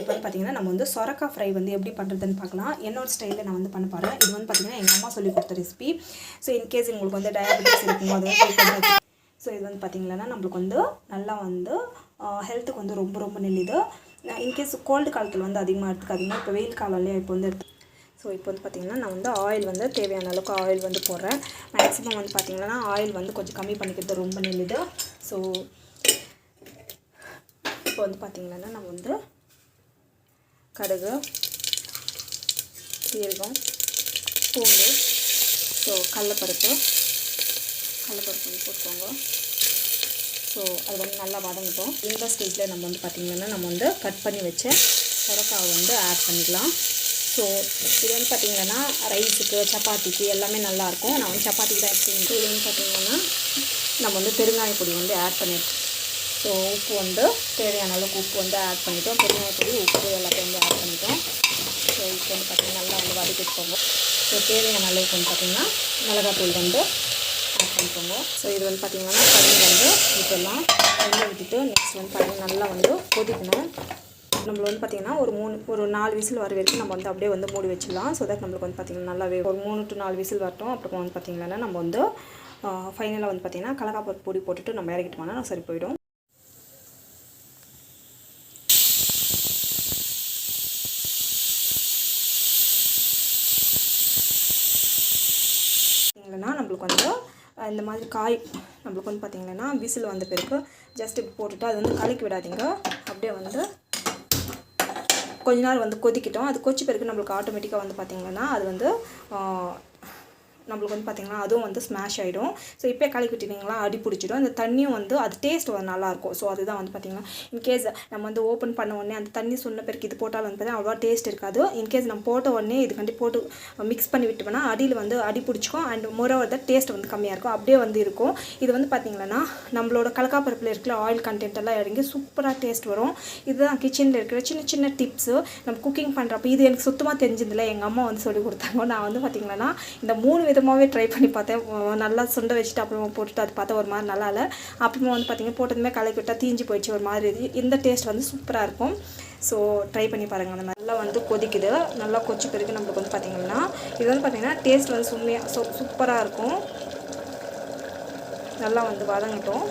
இப்போ வந்து பார்த்திங்கன்னா நம்ம வந்து சொரக்காய் ஃப்ரை வந்து எப்படி பண்ணுறதுன்னு பார்க்கலாம். என்னோட ஸ்டைலில் நான் வந்து பண்ண போகிறேன். இது வந்து பார்த்திங்கன்னா எங்கள் அம்மா சொல்லி கொடுத்த ரெசிபி. ஸோ இன்கேஸ் உங்களுக்கு வந்து டயபெட்டிக்ஸ் இருக்கும்போது ஸோ இது வந்து பார்த்திங்கன்னா நம்மளுக்கு வந்து நல்லா வந்து ஹெல்த்துக்கு வந்து ரொம்ப ரொம்ப நல்லது. இன்கேஸ் கோல்டு காலத்தில் வந்து அதிகமாக எடுத்துக்காதீங்க. இப்போ வெயில் காலம் இல்லையா, இப்போ வந்து ஸோ இப்போ வந்து பார்த்திங்கன்னா நான் வந்து ஆயில் வந்து தேவையான அளவுக்கு ஆயில் வந்து போடுறேன். மேக்ஸிமம் வந்து பார்த்திங்கன்னா ஆயில் வந்து கொஞ்சம் கம்மி பண்ணிக்கிறது ரொம்ப நல்லது. ஸோ இப்போ வந்து பார்த்திங்கன்னா நம்ம வந்து கடுகு, சீரகம், பூண்டு, ஸோ கடலைப்பருப்பு போட்டுக்கோங்க. ஸோ அது வந்து நல்லா வதங்கட்டும். இந்த ஸ்டேஜில் நம்ம வந்து பார்த்திங்கன்னா நம்ம வந்து கட் பண்ணி வச்ச சொரக்காவை வந்து ஆட் பண்ணிக்கலாம். ஸோ இது வந்து பார்த்திங்கன்னா ரைஸுக்கு, சப்பாத்திக்கு எல்லாமே நல்லாயிருக்கும். நான் வந்து சப்பாத்திக்கு தான் எடுத்துக்கிட்டு இது வந்து பார்த்திங்கன்னா நம்ம வந்து பெருங்காய பொடி வந்து ஆட் பண்ணியிருக்கோம். ஸோ உப்பு வந்து தேவையான அளவுக்கு உப்பு வந்து ஆட் பண்ணிட்டோம். பெருங்காய பொடி, உப்பு எல்லாத்தையும் வந்து ஆட் பண்ணிட்டோம். ஸோ இப்போ வந்து பார்த்திங்கன்னா நல்லா வந்து வதக்கிட்டுக்கோங்க. ஸோ தேவையான அளவுக்கு வந்து பார்த்திங்கன்னா மிளகாத்தூள் வந்து ஆட் பண்ணிக்கோங்க. ஸோ இது வந்து பார்த்திங்கன்னா தண்ணி வந்து விட்டுடலாம். தண்ணி விட்டுட்டு நெக்ஸ்ட் வந்து பார்த்திங்கன்னா நல்லா வந்து கொதிக்கணும். நம்மள வந்து பார்த்திங்கன்னா ஒரு 4 விசில் வர வரைக்கும் நம்ம வந்து அப்படியே வந்து மூடி வச்சிடலாம். ஸோ தட் நம்மளுக்கு வந்து பார்த்திங்கன்னா நல்லாவே ஒரு 3 to 4 விசில் வரட்டும். அப்புறம் வந்து பார்த்திங்கன்னா நம்ம வந்து ஃபைனலாக வந்து பார்த்திங்கன்னா கடலைப்பருப்பு பொடி போட்டுட்டு நம்ம இறக்கிட்டோம்னா சரி போயிடும். பார்த்திங்கன்னா நம்மளுக்கு வந்து இந்த மாதிரி காய் நம்மளுக்கு வந்து பார்த்திங்கன்னா விசில் வந்த பிறகு ஜஸ்ட் இப்படி போட்டுட்டு அது வந்து கலக்கி விடாதீங்க. அப்படியே வந்து கொஞ்ச நேரம் வந்து கொதிக்கிட்டோம். அது கொதிச்ச பிறகு நம்மளுக்கு ஆட்டோமேட்டிக்காக வந்து பார்த்திங்கன்னா அது வந்து நம்மளுக்கு வந்து பார்த்திங்கன்னா அதுவும் வந்து ஸ்மாஷ் ஆகிடும். ஸோ இப்போ கலக்கி விட்டிங்கன்னா அடி பிடிச்சிடும். அந்த தண்ணியும் வந்து அது டேஸ்ட் வந்து நல்லாயிருக்கும். ஸோ அதுதான் வந்து பார்த்திங்கன்னா இன்கேஸ் நம்ம வந்து ஓப்பன் பண்ண உடனே அந்த தண்ணி சொன்ன பிறகு இது போட்டால் வந்து பார்த்திங்கன்னா அவ்வளோவா டேஸ்ட் இருக்காது. இன்கேஸ் நம்ம போட்ட உடனே இதுக்காண்டி போட்டு மிக்ஸ் பண்ணி விட்டோம்னா அடியில் வந்து அடி பிடிச்சிக்கும். அண்ட் மோரோவர் த டேஸ்ட் வந்து கம்மியாக இருக்கும். அப்படியே வந்து இருக்கும். இது வந்து பார்த்திங்கன்னா நம்மளோட கடலைப்பருப்பில் இருக்கிற ஆயில் கண்டென்ட் எல்லாம் இறங்கி சூப்பராக டேஸ்ட் வரும். இதுதான் கிச்சனில் இருக்கிற சின்ன சின்ன டிப்ஸு நம்ம குக்கிங் பண்ணுறப்ப. இது எனக்கு சுத்தமாக தெரிஞ்சதில்லை, எங்கள் அம்மா வந்து சொல்லி கொடுத்தாங்க. நான் வந்து பார்த்திங்கன்னா இந்த 3 விதமாகவே ட்ரை பண்ணி பார்த்தேன். நல்லா சுண்டை வச்சுட்டு அப்புறமா போட்டுட்டு அது பார்த்தா ஒரு மாதிரி நல்லா இல்லை. அப்புறமா வந்து பார்த்திங்கன்னா போட்டதுமே கலக்கி விட்டால் தீஞ்சு போயிடுச்சு ஒரு மாதிரி. இந்த டேஸ்ட் வந்து சூப்பராக இருக்கும். ஸோ ட்ரை பண்ணி பாருங்கள். அந்த மாதிரி நல்லா வந்து கொதிக்குது. நல்லா கொதிச்ச பிறகு நம்மளுக்கு வந்து பார்த்திங்கன்னா இது வந்து பார்த்திங்கன்னா டேஸ்ட் வந்து சூப்பராக இருக்கும். நல்லா வந்து வதங்கட்டும்.